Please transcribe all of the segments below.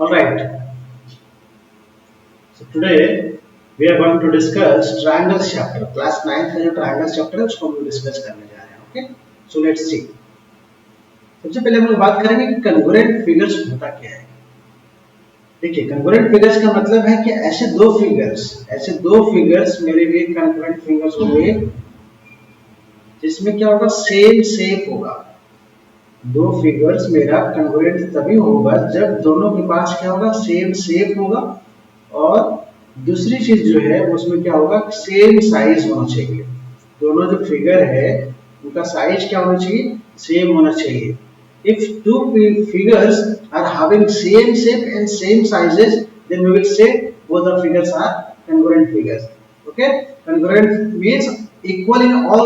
All right. So today we are going to discuss triangles chapter. Class 9th का जो triangles chapter है उसको हम डिस्कस करने जा रहे हैं. Okay. So let's see. सबसे पहले हम लोग बात करेंगे कि congruent figures होता क्या है. देखिए congruent figures का मतलब है कि ऐसे दो figures मेरे लिए congruent figures होंगे जिसमें क्या होगा सेम शेप होगा. दो फिगर्स मेरा कन्वर्जेंट तभी होगा जब दोनों के पास क्या होगा सेम शेप होगा और दूसरी चीज जो है उसमें क्या होगा सेम साइज होना चाहिए. दोनों जो फिगर है उनका साइज क्या होना चाहिए सेम होना चाहिए. If two figures are having same shape and same sizes then we will say both the figures are convergent figures. Okay. Convergent means equal in all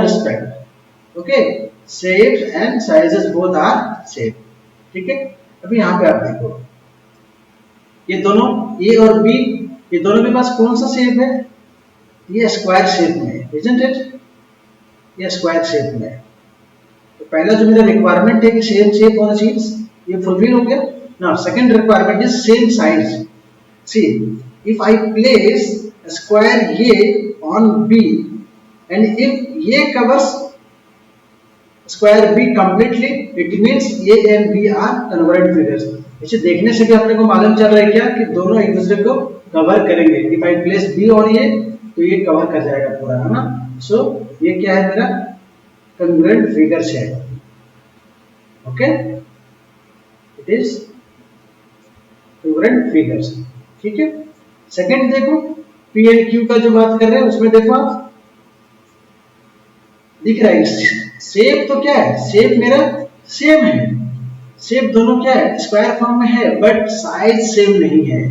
respect. Okay, shapes and sizes both are same. ठीक है. अभी यहाँ पे आप देखो ये दोनों A और B ये दोनों के पास कौन सा शेप है. ये स्क्वायर शेप में है, isn't it? ये स्क्वायर शेप में है. तो पहला जो मेरा रिक्वायरमेंट है कि सेम शेप होना चाहिए ये फुलफिल हो गया. Now second requirement is same size. See if I place square A on B and if A covers square B completely, it means A and B are congruent figures. इसे देखने से भी अपने को मालूम चल रहा है क्या कि दोनों एक दूसरे को कवर करेंगे. If I place B on A तो ये कवर कर जाएगा पूरा, है ना. सो ये क्या है मेरा congruent figures है. Okay. It is congruent figures. ठीक है. सेकंड देखो P and Q का जो बात कर रहे हैं उसमें देखो आप दिख रहा है शेप तो क्या है शेप मेरा सेम है. शेप दोनों क्या है स्क्वायर फॉर्म में है बट साइज सेम नहीं है.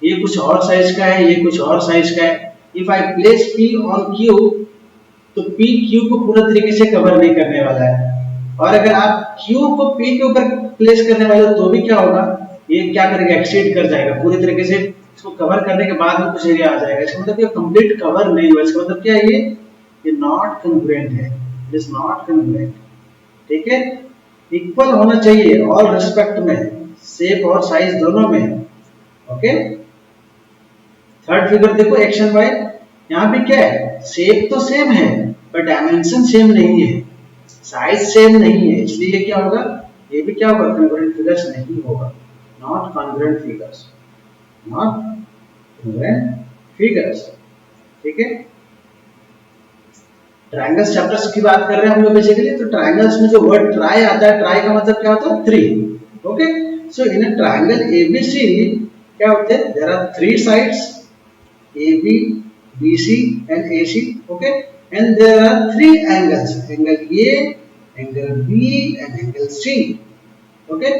ये कुछ और साइज का है ये कुछ और साइज का है. If I place P on Q तो P Q को पूरा तरीके से कवर नहीं करने वाला है. और अगर आप Q को P के ऊपर प्लेस करने वाले हो तो भी क्या होगा ये क्या करेगा एक्सीड कर जाएगा पूरी तरीके से. इसको कवर करने के बाद में कुछ एरिया आ जाएगा. इसका मतलब ये कंप्लीट कवर नहीं हुआ. इसका मतलब क्या है ये नॉट कन्ग्रुएंट है. It is not congruent. ठीक है. इक्वल होना चाहिए ऑल रिस्पेक्ट में शेप और साइज दोनों में. ओके. थर्ड फिगर देखो एक्स एंड वाई. यहाँ पे क्या है शेप तो सेम है पर डायमेंशन सेम नहीं है साइज सेम नहीं है. इसलिए क्या होगा ये भी क्या होगा कन्ग्रुएंट फिगर्स नहीं होगा. Not congruent figures. Not congruent figures. ठीक है. ट्रायंगल्स चैप्टर्स की बात कर रहे हैं हम लोग बेसिकली. तो ट्रायंगल्स में जो वर्ड ट्राई आता है ट्राई का मतलब क्या होता है three. Okay. So in a triangle ABC क्या होते हैं there are three sides AB BC and AC. Okay. And there are three angles angle A angle B and angle C. Okay.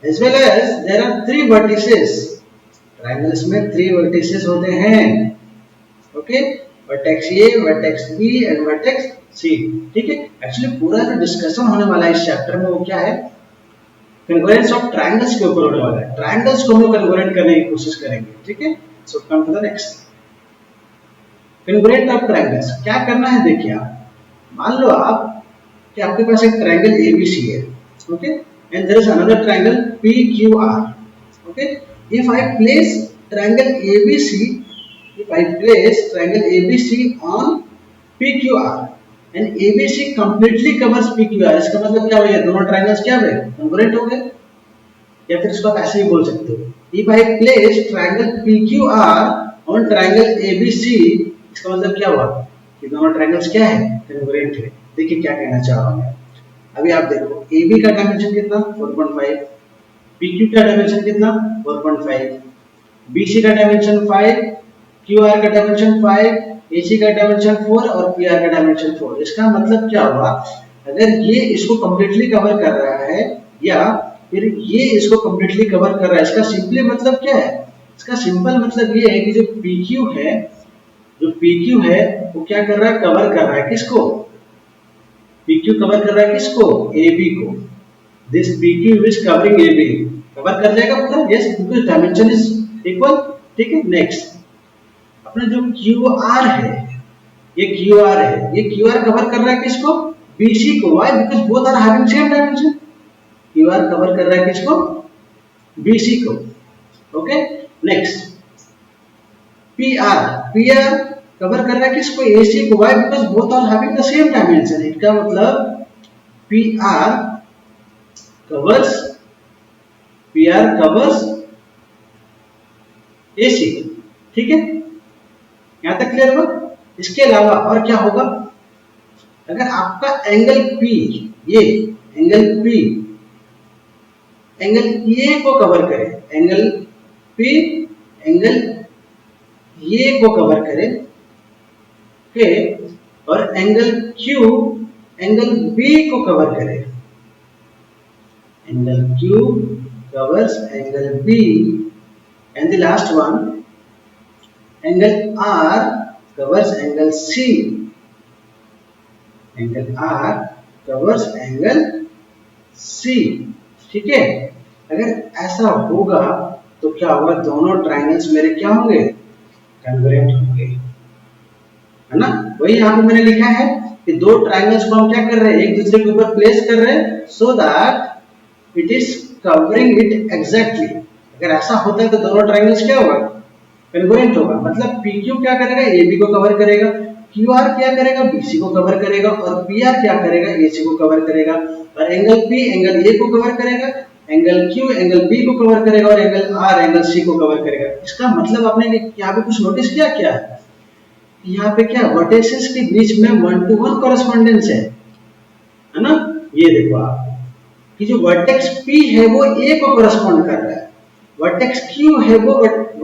As well as there are three vertices. Triangles में three vertices होते हैं. Okay. Vertex A, vertex B and vertex C. ठीक है. Actually पूरा जो discussion होने वाला है इस चैप्टर में वो क्या है कन्वर्जेंस ऑफ ट्रायंगल्स के ऊपर होने वाला है. ट्रायंगल्स को हम लोग कन्वर्जेंट करने की कोशिश करेंगे. ठीक है. So come to the next congruence of triangles. क्या करना है देखिए आप मान लो आप कि आपके पास एक ट्रायंगल ABC है. Okay. And there is another triangle PQR. Okay. If I place triangle ABC if I place triangle ABC on PQR and ABC completely covers PQR. इसका मतलब क्या हुआ दोनों ट्रायंगल्स क्या हुए कन्वर्जेंट हो गए. या फिर इसको आप ऐसे ही बोल सकते हो if I place triangle PQR on triangle ABC इसका मतलब क्या हुआ कि दोनों ट्रायंगल्स क्या है कन्वर्जेंट है. देखिए क्या कहना चाह रहा हूं मैं. अभी आप देखो AB का डायमेंशन कितना 4.5, PQ का डायमेंशन कितना 4.5, BC का डायमेंशन 5, QR का डायमेंशन 5, AC का डायमेंशन 4 और PR का डायमेंशन 4. इसका मतलब क्या हुआ अगर ये इसको कंप्लीटली कवर कर रहा है या फिर ये इसको कंप्लीटली कवर कर रहा है इसका सिंपली मतलब क्या है. इसका सिंपल मतलब ये है कि जो PQ है वो क्या कर रहा है कवर कर रहा है किसको PQ कवर कर रहा है किसको AB को. This PQ is covering AB. Cover कर जाएगा पूरा. Yes because dimension is equal. ठीक है. नेक्स्ट अपना जो QR है ये QR कवर कर रहा है किसको BC को. Why because both are having same dimension. Q R cover कर रहा है किसको, बीसी को। Okay, next P R, P R cover कर रहा है किसको, एसी को। Why, because both are having the same dimension. इसका मतलब P R covers, P R covers AC. ठीक है, यहां तक क्लियर हुआ। इसके अलावा और क्या होगा, अगर आपका एंगल पी, ये एंगल पी एंगल ए को कवर करे, एंगल पी एंगल ए को कवर करे, ओके, और एंगल क्यू एंगल बी को कवर करे, angle Q covers angle B, and the last one angle R covers angle C, angle R covers angle C. ठीक है, अगर ऐसा होगा तो क्या होगा, दोनों ट्राइंगल्स मेरे क्या होंगे, कॉन्ग्रुएंट होंगे, है ना। वही यहाँ पे मैंने लिखा है कि दो ट्राइंगल्स को हम क्या कर रहे हैं, एक दूसरे के ऊपर प्लेस कर रहे हैं, so that it is covering it exactly. अगर ऐसा होता है तो दोनों ट्राइंगल्स क्या होगा, कॉन्ग्रुएंट होगा। मतलब PQ क्या करेगा, AB को कवर करेगा, QR क्या करेगा, BC को कवर करेगा, और PR क्या करेगा, AC को कवर करेगा, और एंगल P एंगल A को कवर करेगा, एंगल Q एंगल B को कवर करेगा, और एंगल R एंगल C को कवर करेगा। इसका मतलब आपने यहाँ पे कुछ नोटिस किया क्या है, यहाँ पे क्या वर्टेक्सेस के बीच में 1-to-1 कॉरेस्पॉन्डेंस है ना। ये देखो आप कि जो वर्टेक्स P है वो A को कॉरेस्पॉन्ड कर रहा है, वर्टेक्स Q है वो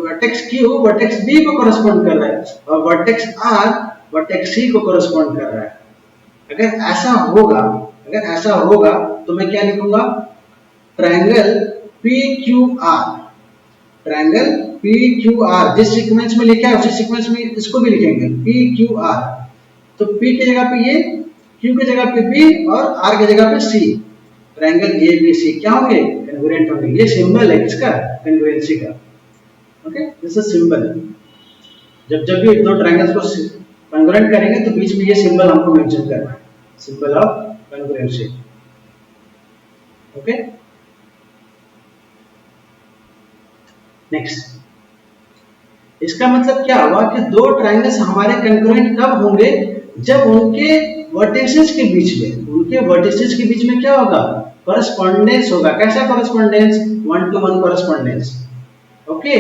वर्टेक्स Q वर्टेक्स B को कॉरेस्पॉन्ड कर रहा है, और वर्टेक्स R वर्टेक्स C को कॉरेस्पॉन्ड कर रहा है। अगर ऐसा होगा तो मैं क्या लिखूंगा, ट्रायंगल PQR, ट्रायंगल PQR जिस सीक्वेंस में लिखा है उसी सीक्वेंस में इसको भी लिखेंगे PQR। तो P की जगह पे ये, Q की जगह पे B और R की जगह पे C, ट्रायंगल ABC क्या होंगे, कॉन्ग्रुएंट होंगे। ये सिंबल है किसका, कॉन्ग्रुएंसी का। Okay, this is symbol. जब भी दो ट्रायंगल्स को कॉन्ग्रुएंट करेंगे तो बीच में ये सिंबल हमको मेंशन करना है, symbol of congruency. Okay, next, इसका मतलब क्या हुआ कि दो ट्रायंगल्स हमारे कॉन्ग्रुएंट कब होंगे, जब उनके वर्टिसेस के बीच में क्या होगा, कॉरेस्पॉन्डेंस होगा। कैसा कॉरेस्पॉन्डेंस, 1-to-1 कॉरेस्पॉन्डेंस। ओके,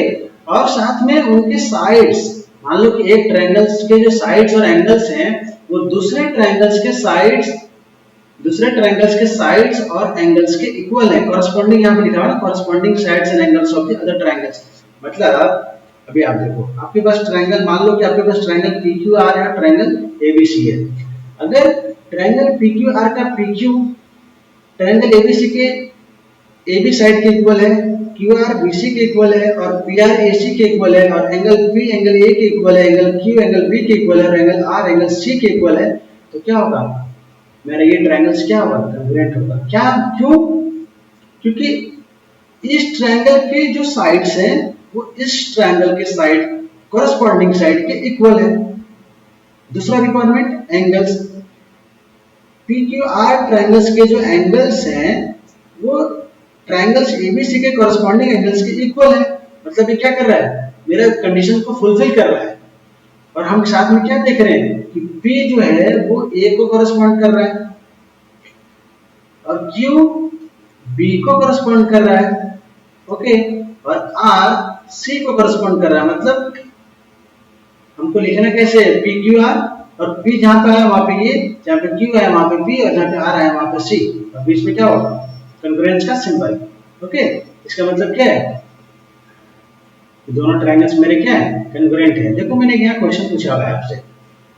और साथ में उनके साइड्स, मान लो कि एक ट्रायंगल्स के जो साइड्स और एंगल्स हैं वो दूसरे ट्रायंगल्स के साइड्स और एंगल्स के इक्वल है। कॉरेस्पॉन्डिंग यहाँ पे लिखा हुआ है ना, corresponding sides and angles of the other triangles. मतलब अभी आप देखो, आपके पास ट्रायंगल, मान लो कि आपके पास ट्रायंगल PQR है, ट्रायंगल ABC है। अगर ट्रायंगल PQR का PQ ट्रायंगल ABC के AB साइड के इक्वल है, QR BC के इक्वल है, और PR AC के इक्वल है, और एंगल P एंगल A के इक्वल है, एंगल Q एंगल B के इक्वल है, और एंगल R एंगल C के इक्वल है, तो क्या होगा, मेरा ये ट्रायंगल्स क्या होगा, कॉन्ग्रुएंट होगा। क्या, क्यों, क्योंकि इस ट्रायंगल के जो साइड्स हैं वो इस ट्रायंगल के साइड, कॉरेस्पॉन्डिंग साइड के इक्वल है। दूसरा रिक्वायरमेंट, एंगल्स, PQR ट्रायंगल्स के जो एंगल्स हैं वो ट्रायंगल्स ABC के कॉरेस्पॉन्डिंग एंगल्स के इक्वल है। मतलब ये क्या कर रहा है, मेरा कंडीशन को फुलफिल कर रहा है। और हम साथ में क्या देख रहे हैं कि P जो है वो A को कॉरेस्पॉन्ड कर रहा है, और Q B को कॉरेस्पॉन्ड कर रहा है, ओके, और R C को कॉरेस्पॉन्ड कर रहा है। मतलब हमको लिखना कैसे है, PQR, और P जहां पे है वहां पे ये, जहां पे Q है वहां पे P, और जहां पे R है वहां पे C, और बीच में क्या होगा, कॉन्ग्रुएंस का सिंबल। ओके, इसका मतलब क्या है, दोनों ट्रायंगल्स मेरे क्या है, कॉन्ग्रुएंट है। देखो मैंने यहाँ क्वेश्चन पूछा हुआ है आपसे,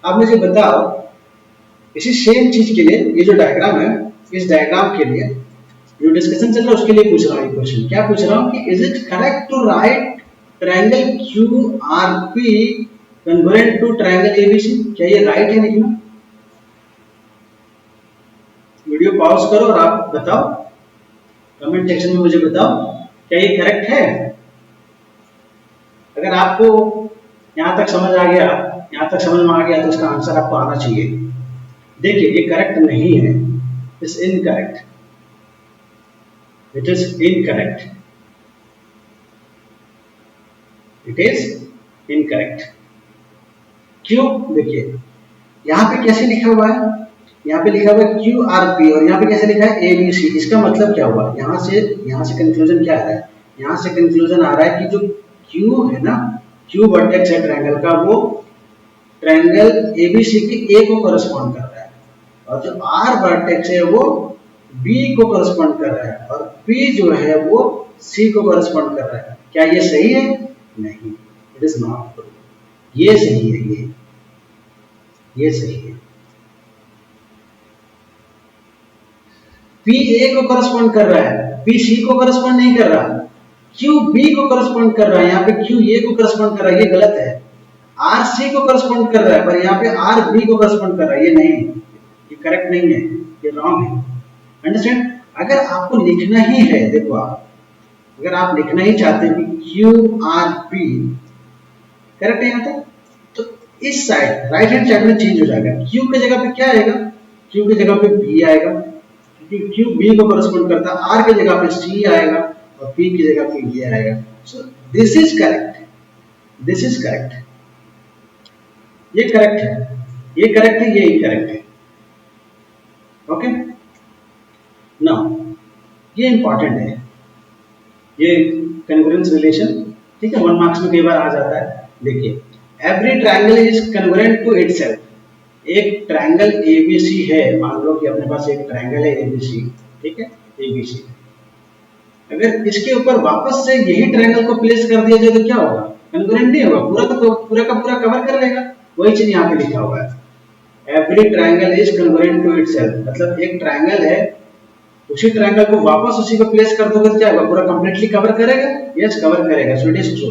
आप मुझे बताओ इसी सेम चीज के लिए, ये जो डायग्राम है, इस डायग्राम के लिए जो डिस्कशन चल रहा है उसके लिए पूछ रहा हूँ ये क्वेश्चन। क्या पूछ रहा हूँ कि is it correct to write triangle QRP congruent to triangle ABC? क्या ये राइट है लिखना? वीडियो पॉज करो और आप बताओ, कमेंट सेक्शन में मुझे बताओ क्या ये करेक्ट है। अगर आपको यहाँ तक समझ आ गया, यहाँ तक समझ में आ गया तो इसका आंसर आपको आना चाहिए। देखिए ये करेक्ट नहीं है, it's incorrect. It is incorrect, it is incorrect. क्यों? देखिए यहाँ पे कैसे लिखा हुआ है, यहाँ पे लिखा हुआ है क्यू आर पी और यहाँ पे कैसे लिखा है ए बी सी। इसका मतलब क्या हुआ, यहाँ से कंक्लूजन क्या आ रहा है, यहाँ से कंक्लूजन आ रहा है कि जो क्यू है ना, क्यू वर्टेक्स है ट्रायंगल का, वो ट्रायंगल एबीसी के ए को करस्पॉन्ड कर रहा है, और जो आर वर्टेक्स है वो बी को करस्पॉन्ड कर रहा है, और पी जो है वो सी को करस्पॉन्ड कर रहा है। क्या ये सही है? नहीं, इट इज नॉट ट्रू। ये सही है, ये सही है। पी ए को करस्पॉन्ड कर रहा है, पी सी को करस्पॉन्ड नहीं कर रहा। क्यू बी को करस्पॉन्ड कर रहा है, यहाँ पे क्यू ए को करस्पॉन्ड कर रहा है, ये गलत है। आर सी को करस्पॉन्ड कर रहा है, पर यहाँ पे आर बी को करस्पॉन्ड कर रहा है, ये नहीं, ये करेक्ट नहीं है, ये रॉन्ग है। अंडरस्टैंड? अगर आपको लिखना ही है, देखो आप अगर आप लिखना ही चाहते हैं कि क्यू आर पी करेक्ट है यहाँ तक, तो इस साइड राइट हैंड साइड में चेंज हो जाएगा। क्यू की जगह पे क्या आएगा? क्यू की जगह पे बी आएगा, क्योंकि क्यू बी को करस्पॉन्ड करता है। आर की जगह पे सी आएगा और पी की जगह पे ये आएगा। So this is correct, this is correct, ये करेक्ट है, ये करेक्ट है, ये इनकरेक्ट है। ओके, नाउ ये इंपॉर्टेंट है, ये कन्वर्जेंस रिलेशन, ठीक है, 1 मार्क्स में कई बार आ जाता है। देखिए, every triangle is convergent to itself. एक ट्रायंगल एबीसी है, मान लो कि अपने पास एक ट्रायंगल है एबीसी, ठीक है, एबीसी। अगर इसके ऊपर वापस से यही ट्रायंगल को प्लेस कर दिया जाए तो क्या होगा? कन्वर्जेंट नहीं होगा, पूरा का पूरा कवर कर लेगा। वही चीज यहाँ पे लिखा हुआ है, every triangle is convergent to itself. मतलब एक ट्रायंगल है, उसी ट्रायंगल को वापस उसी को प्लेस कर दोगे तो क्या होगा? पूरा कंप्लीटली कवर करेगा। यस, कवर करेगा। So it is true.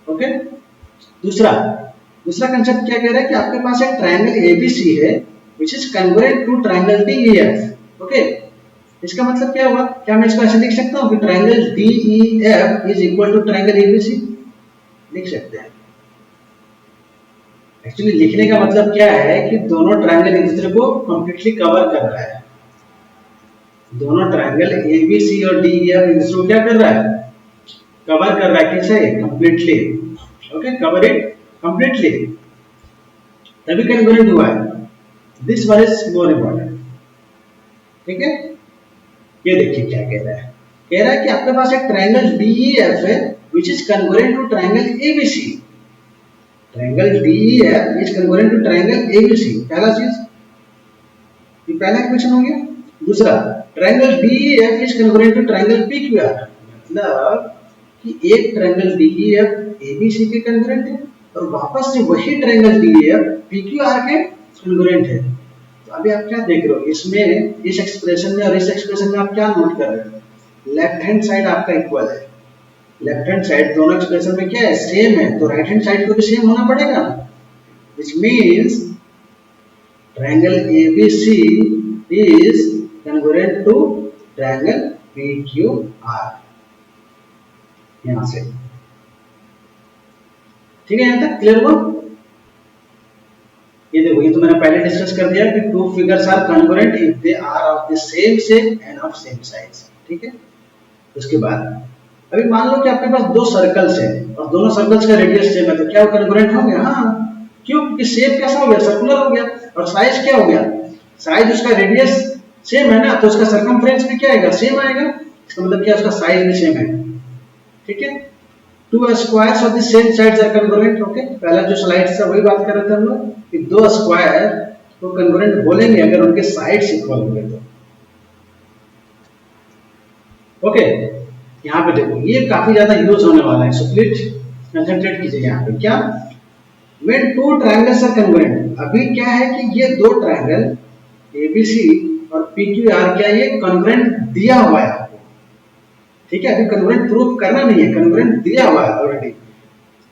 Okay, दूसरा कंसेप्ट क्या कह रहा है कि आपके पास एक ट्रायंगल एबीसी है which is convergent to triangle DEF. Okay, इसका मतलब क्या हुआ? क्या मैं इसको ऐसे लिख सकता हूँ कि triangle DEF is equal to triangle ABC? लिख सकते हैं। एक्चुअली लिखने का मतलब क्या है कि दोनों ट्रायंगल एक दूसरे को कंप्लीटली कवर कर रहा है। दोनों ट्रायंगल एबीसी और डीईएफ एक दूसरे को क्या कर रहा है? कवर कर रहा है। कैसे? Completely. Okay, cover it completely, तभी कन्वर्जेंट हुआ है। This one is more important. ठीक है, ये देखिए क्या कह रहा है। कह रहा है कि आपके पास एक ट्रायंगल डीईएफ है which is convergent to triangle ABC. Triangle DEF is convergent to triangle ABC. पहला चीज, ये पहला इक्वेशन हो गया। दूसरा, triangle DEF is convergent to triangle PQR. मतलब कि एक ट्रायंगल डीईएफ एबीसी के कन्वर्जेंट है और वापस से वही ट्रायंगल डीईएफ पीक्यूआर के कन्वर्जेंट है। तो अभी आप क्या देख रहे हो इसमें, इस एक्सप्रेशन में और इस एक्सप्रेशन में आप क्या नोट कर रहे हो? लेफ्ट हैंड साइड आपका इक्वल है। लेफ्ट हैंड साइड दोनों एक्सप्रेशन में क्या है? सेम है। तो राइट हैंड साइड को भी सेम होना पड़ेगा, which means triangle ABC is convergent to triangle PQR. यहां से ठीक है, यहां तक क्लियर हुआ? ये देखो, ये तो मैंने पहले डिस्कस कर दिया कि two figures are convergent if they are of the same shape and of same size. ठीक है, उसके बाद अभी मान लो कि आपके पास दो सर्कल्स हैं और दोनों सर्कल्स का रेडियस सेम है, तो क्या वो कन्वर्जेंट होंगे? हाँ। क्यों? क्योंकि शेप कैसा हो गया? सर्कुलर हो गया। और साइज क्या हो गया? साइज, उसका रेडियस सेम है ना, तो उसका सर्कमफ्रेंस भी क्या आएगा? सेम आएगा। इसका मतलब क्या? उसका साइज भी सेम है। ठीक है, two squares of the same sides are convergent. Okay, पहला जो स्लाइड था वही बात कर रहे थे हम लोग कि दो स्क्वायर को कन्वर्जेंट बोलेंगे अगर उनके साइड्स इक्वल होंगे तो। ओके, यहाँ पे देखो, ये काफी ज्यादा यूज होने वाला है, सो प्लीज कंसंट्रेट कीजिए यहाँ पे। क्या? When two triangles are convergent. अभी क्या है कि ये दो ट्रायंगल एबीसी और पीक्यूआर, क्या ये कन्वर्जेंट दिया हुआ है आपको? ठीक है, अभी कन्वर्जेंट प्रूफ करना नहीं है, कन्वर्जेंट दिया हुआ है ऑलरेडी, है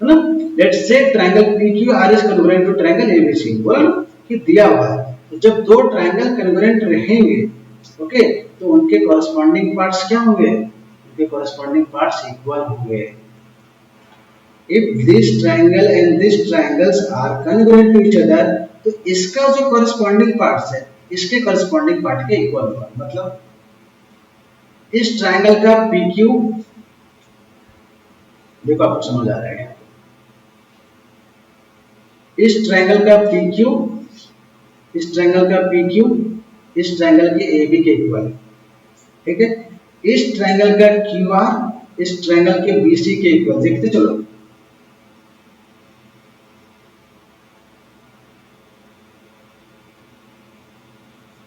ना। Let's say triangle PQR is convergent to triangle ABC, बोला ना कि दिया हुआ है। तो जब दो ट्रायंगल कन्वर्जेंट रहेंगे, ओके, तो उनके कॉरस्पॉन्डिंग पार्ट्स क्या होंगे? उनके कॉरस्पॉन्डिंग पार्ट्स इक्वल होंगे। If this triangle and this triangles are convergent to each other, तो इसका जो कॉरस्पॉन्डिंग पार्ट्स है इसके कॉरस्पॉन्डिंग पार्ट के इक्वल होगा। मतलब इस ट्रायंगल का पी क्यू, देखो आपको समझ आ रहा है, इस ट्रायंगल का पी क्यू, इस ट्रायंगल का पी क्यू इस ट्रायंगल के ए बी के इक्वल, ठीक है। इस ट्रायंगल का क्यू आर इस ट्रायंगल के बी सी के इक्वल, देखते चलो।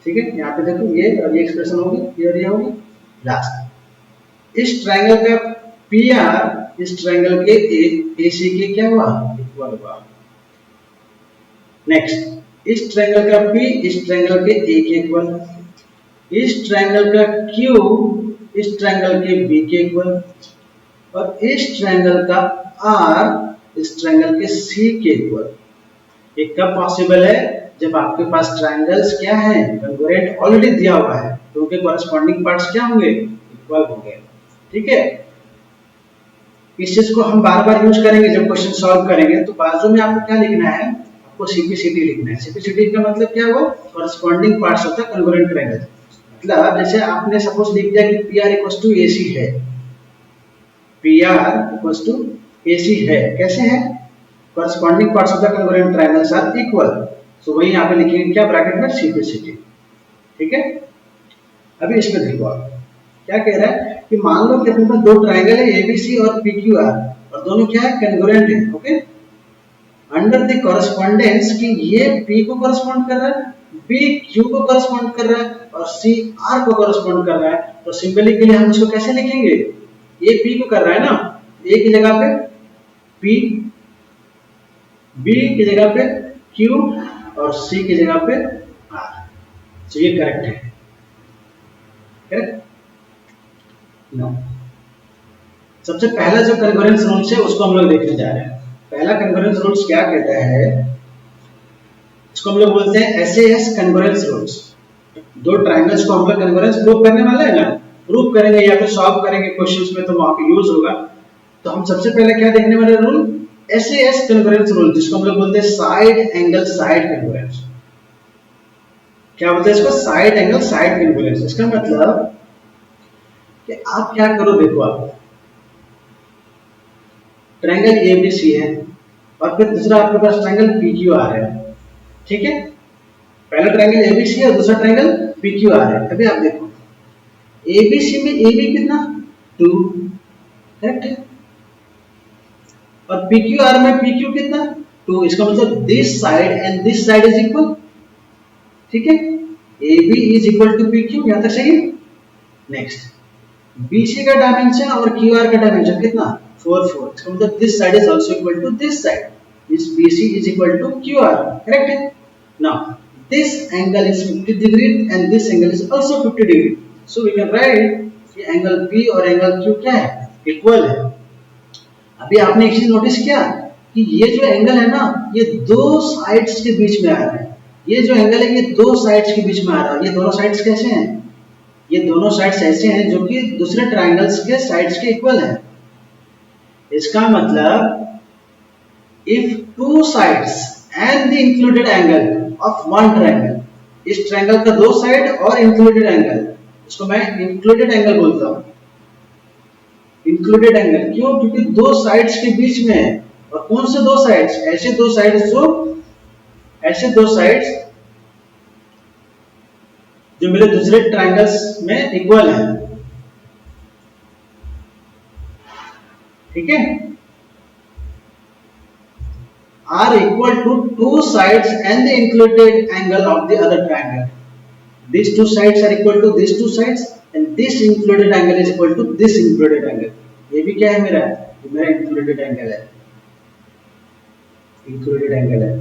ठीक है, यहाँ पे देखो ये और ये एक्सप्रेशन होगी, ये और ये होगी लास्ट। इस ट्रायंगल का पी आर इस ट्रायंगल के ए सी के क्या हुआ, इक्वल हुआ। नेक्स्ट, इस ट्रायंगल का P इस ट्रायंगल के A के इक्वल, इस ट्रायंगल का Q इस ट्रायंगल के B के इक्वल, और इस ट्रायंगल का R इस ट्रायंगल के C के इक्वल। ये कब पॉसिबल है, जब आपके पास ट्रायंगल्स क्या है, कंग्रुएंट ऑलरेडी दिया हुआ है, तो उनके कॉरेस्पॉन्डिंग पार्ट्स क्या होंगे, इक्वल होंगे। ठीक है, इस चीज को हम बार बार यूज करेंगे जब क्वेश्चन सॉल्व करेंगे। तो बाजू में आपको क्या लिखना है, आपको सीपीसीटी लिखना है। सीपीसीटी का मतलब क्या हुआ, corresponding parts of the congruent triangle. मतलब जैसे आपने सपोज लिख दिया कि P R equals to A C है, P R equals to A C है, कैसे है, corresponding parts of the congruent triangles are equal. So वही यहाँ पे लिखेंगे क्या, ब्रैकेट में सीपीसीटी। ठीक है, अभी इसमें देखो आप क्या कह रहा है कि मान लो कि अपने पास दो ट्रायंगल है एबीसी और पीक्यूआर, और दोनों क्या है, कंग्रुएंट है। ओके, अंडर द कॉरेस्पॉन्डेंस कि ये P को कॉरेस्पॉन्ड कर रहा है, B Q को कॉरेस्पॉन्ड कर रहा है, और C R को कॉरेस्पॉन्ड कर रहा है, तो सिंपली के लिए हम इसको कैसे लिखेंगे, ये P को कर रहा है ना, A की जगह पे P, B की जगह पे Q और C की जगह पे R। तो ये करेक्ट है, करेक्ट। नो, सबसे पहला जो कन्वर्जेंस रूल्स है उसको हम लोग देखने जा रहे हैं। पहला कन्वर्जेंस रूल्स क्या कहता है, इसको हम लोग बोलते हैं एसएएस कन्वर्जेंस रूल्स। दो ट्रायंगल्स को हम लोग कन्वर्जेंस प्रूव करने वाले हैं ना, प्रूव करेंगे या फिर सॉल्व करेंगे क्वेश्चंस में, तो वहां पे यूज होगा। तो हम सबसे पहले क्या देखने वाले रूल, एसएएस कन्वर्जेंस रूल, जिसको हम लोग बोलते हैं साइड एंगल साइड कन्वर्जेंस। क्या बोलते हैं इसको, साइड एंगल साइड कन्वर्जेंस। इसका मतलब कि आप क्या करो, देखो आप ट्रायंगल एबीसी है और फिर दूसरा आपके पास ट्रायंगल पीक्यूआर है। ठीक है, पहला ट्रायंगल एबीसी है और दूसरा ट्रायंगल पीक्यूआर है। अभी आप देखो एबीसी में एबी कितना 2, करेक्ट है, और पीक्यूआर में पीक्यू कितना 2। इसका मतलब this side and this side is equal. ठीक है, AB is equal to PQ, यहां तक सही है। नेक्स्ट, BC का डायमेंशन और QR का डायमेंशन कितना 4 4। इसका मतलब this side is also equal to this side, this BC is equal to QR, correct है। Now this angle is 50 degree and this angle is also 50 degree, so we can write कि angle P और angle Q क्या है, equal है। अभी आपने एक चीज नोटिस किया कि ये जो एंगल है ना, ये दो साइड्स के बीच में आ रहा है। ये जो एंगल है ये दो साइड्स के बीच में आ रहा है। ये दोनों साइड्स कैसे हैं, ये दोनों साइड्स ऐसे हैं जो कि दूसरे ट्रायंगल्स के साइड्स के इक्वल हैं। इसका मतलब if two sides and the included angle of one triangle, इस ट्रायंगल का दो साइड और इंक्लूडेड एंगल, इसको मैं इंक्लूडेड एंगल बोलता हूं। इंक्लूडेड एंगल क्यों, क्योंकि दो साइड्स के बीच में है। और कौन से दो साइड्स, ऐसे दो साइड्स जो मेरे दूसरे ट्रायंगल्स में इक्वल हैं। ठीक है, are equal to two sides and the included angle of the other triangle. These two sides are equal to these two sides and this included angle is equal to this included angle. ये भी क्या है मेरा, ये मेरा included angle है, included angle है।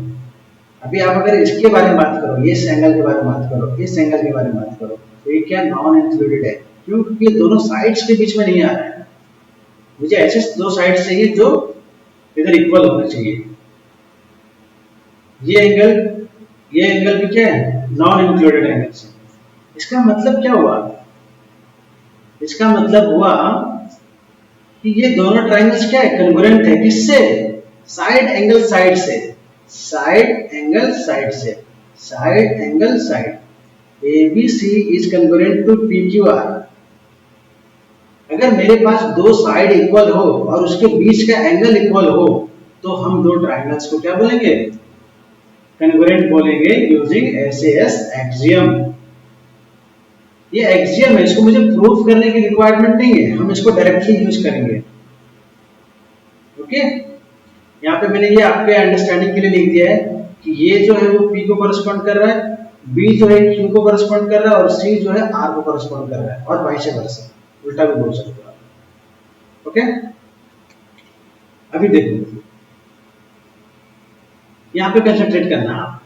अभी आप अगर इसके बारे में बात करो, इस एंगल के बारे में बात करो, इस एंगल के बारे में बात करो, तो ये क्या नॉन इंक्लूडेड है। क्यों, क्योंकि ये दोनों साइड्स के बीच में नहीं आ रहा है। मुझे ऐसे दो साइड्स चाहिए जो इधर इक्वल होना चाहिए। ये एंगल भी क्या है, नॉन इंक्लूडेड एंगल से। इसका मतलब क्या हुआ, इसका मतलब हुआ कि ये दोनों ट्रायंगल्स क्या है, कन्ग्रुएंट है। किससे, साइड एंगल साइड से, साइड एंगल साइड से, side angle side. ABC is congruent to PQR अगर मेरे पास दो साइड इक्वल हो और उसके बीच का एंगल इक्वल हो तो हम दो ट्राइंगल्स को क्या बोलेंगे? कन्वर्जेंट बोलेंगे यूजिंग एसएएस एक्सियम। ये एक्सियम है, इसको मुझे प्रूफ करने की रिक्वायरमेंट नहीं है, हम इसको डायरेक्टली यूज करेंगे। ओके, यहाँ पे मैंने ये आपके अंडरस्टैंडिंग के लिए लिख दिया है कि ये जो है वो P को करस्पॉन्ड कर रहा है, B जो है Q को करस्पॉन्ड कर रहा है और C जो है R को करस्पॉन्ड कर रहा है, और वाइस वर्सा, उल्टा भी बोल सकते हो आप। ओके, अभी देखो यहाँ पे कंसंट्रेट करना आप।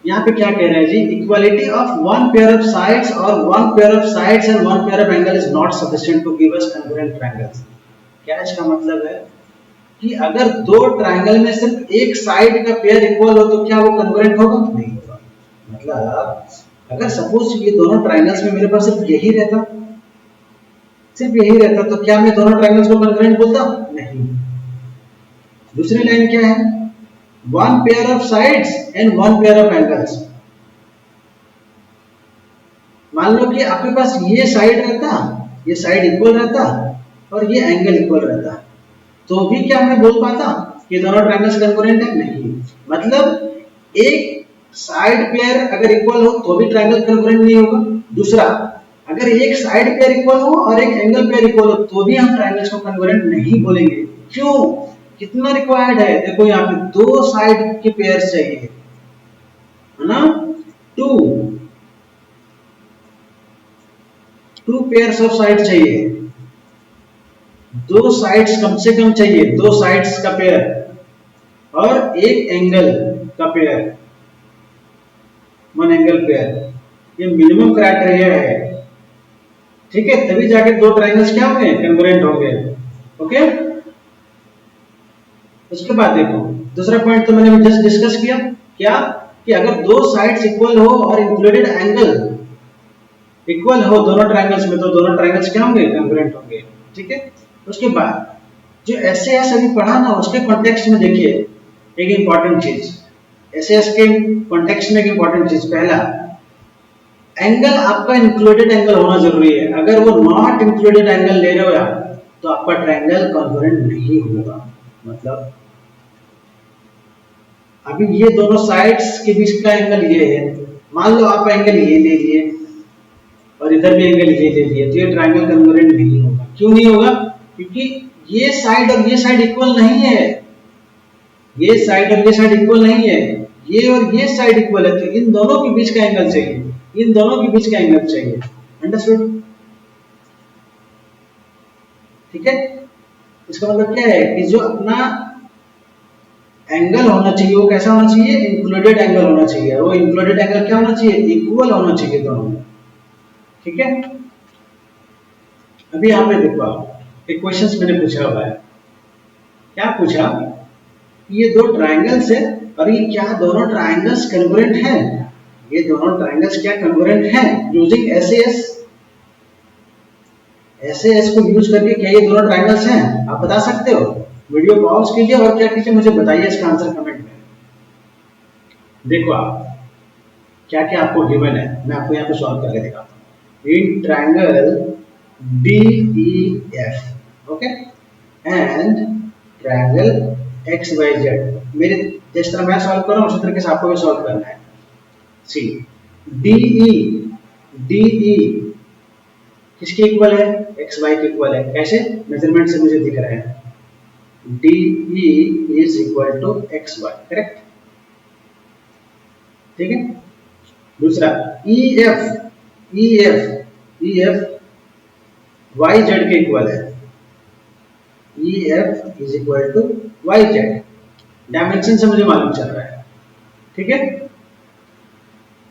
यहाँ पे क्या कह रहा है जी? Equality of one pair of sides और one pair of sides and one pair of angle is not sufficient to give us congruent triangles. क्या इसका मतलब है कि अगर दो ट्रायंगल में सिर्फ एक साइड का पेयर इक्वल हो तो क्या वो कन्वर्जेंट होगा? नहीं होगा। मतलब अगर सपोज ये दोनों ट्रायंगल्स में मेरे पास सिर्फ यही रहता, तो क्या मैं दोनों ट्रायंगल्स को कन्वर्जेंट बोलता? नहीं। दूसरी लाइन क्या है? One pair of sides and one pair of angles. मान लो कि आपके पास ये साइड रहता, ये साइड इक्वल रहता और ये एंगल इक्वल रहता, तो भी क्या मैं बोल पाता कि दोनों ट्रायंगल्स कन्वर्जेंट है? नहीं। मतलब एक साइड पेयर अगर इक्वल हो तो भी ट्रायंगल कन्वर्जेंट नहीं होगा। दूसरा, अगर एक साइड पेयर इक्वल हो और एक एंगल पेयर इक्वल हो तो भी हम ट्रायंगल्स को कन्वर्जेंट नहीं बोलेंगे। क्यों? कितना रिक्वायर्ड है? देखो यहाँ पे दो साइड के पेयर चाहिए, है ना? टू पेयर्स ऑफ साइड चाहिए, दो साइड्स कम से कम चाहिए, दो साइड्स का पेयर और एक एंगल का पेयर, वन एंगल पेयर। ये मिनिमम क्राइटेरिया है, ठीक है? तभी जाके दो ट्रायंगल्स क्या होंगे? कन्वर्जेंट होंगे। ओके, उसके बाद देखो दूसरा पॉइंट तो मैंने जस्ट डिस्कस किया, क्या कि अगर दो साइड्स इक्वल हो और इंक्लूडेड एंगल इक्वल हो दोनों ट्रायंगल्स में तो दोनों ट्रायंगल्स क्या होंगे? कन्वर्जेंट होंगे। ठीक है, उसके बाद जो एसएएस अभी पढ़ा ना, उसके कॉन्टेक्स्ट में देखिए एक इंपॉर्टेंट चीज, एसएएस के कॉन्टेक्स्ट में एक इंपॉर्टेंट चीज, पहला एंगल आपका इंक्लूडेड एंगल होना जरूरी है। अगर वो नॉट इंक्लूडेड एंगल ले रहे हो आप तो आपका ट्रायंगल कन्वर्जेंट नहीं होगा। मतलब अभी ये दोनों साइड्स के बीच का एंगल ये है, मान लो आप एंगल ये ले लिए और इधर भी एंगल ये ले लिए, तो ये ट्रायंगल कन्वर्जेंट नहीं होगा। क्यों नहीं होगा? क्योंकि ये साइड और ये साइड इक्वल नहीं है, ये साइड और ये साइड इक्वल नहीं है, ये और ये साइड इक्वल है, तो इन दोनों के बीच का एंगल चाहिए, इन दोनों के बीच का एंगल चाहिए। अंडरस्टूड? ठीक है, इसका मतलब क्या है कि जो अपना एंगल होना चाहिए वो कैसा होना चाहिए? इंक्लूडेड एंगल होना चाहिए। वो इंक्लूडेड एंगल क्या होना चाहिए? इक्वल होना चाहिए दोनों में। ठीक है, अभी यहाँ पे देखो आप एक क्वेश्चन मैंने पूछा हुआ है। क्या पूछा? ये दो ट्रायंगल्स है और ये क्या दोनों ट्रायंगल्स कन्वर्जेंट हैं? ये दोनों ट्रायंगल्स क्या कन्वर्जेंट हैं? यूजिंग एसएएस, एसएएस को यूज करके क्या ये दोनों ट्रायंगल्स हैं? आप बता सकते हो? वीडियो पॉज कीजिए और क्या कीजिए मुझे बताइए इसका आंसर कमेंट में। देखो आप क्या क्या आपको गिवन है, मैं आपको यहाँ पे सॉल्व करके दिखाता हूँ। In triangle DEF, okay, and triangle XYZ, मेरे जिस तरह मैं सॉल्व कर रहा हूँ उसी तरीके से आपको भी सॉल्व करना है। सी DE किसके इक्वल है? XY के इक्वल है। कैसे? मेजरमेंट से मुझे दिख रहा है DE is equal to XY, correct? ठीक है, दूसरा EF YZ के इक्वल है, EF is equal to YZ, dimension से मुझे मालूम चल रहा है। ठीक है,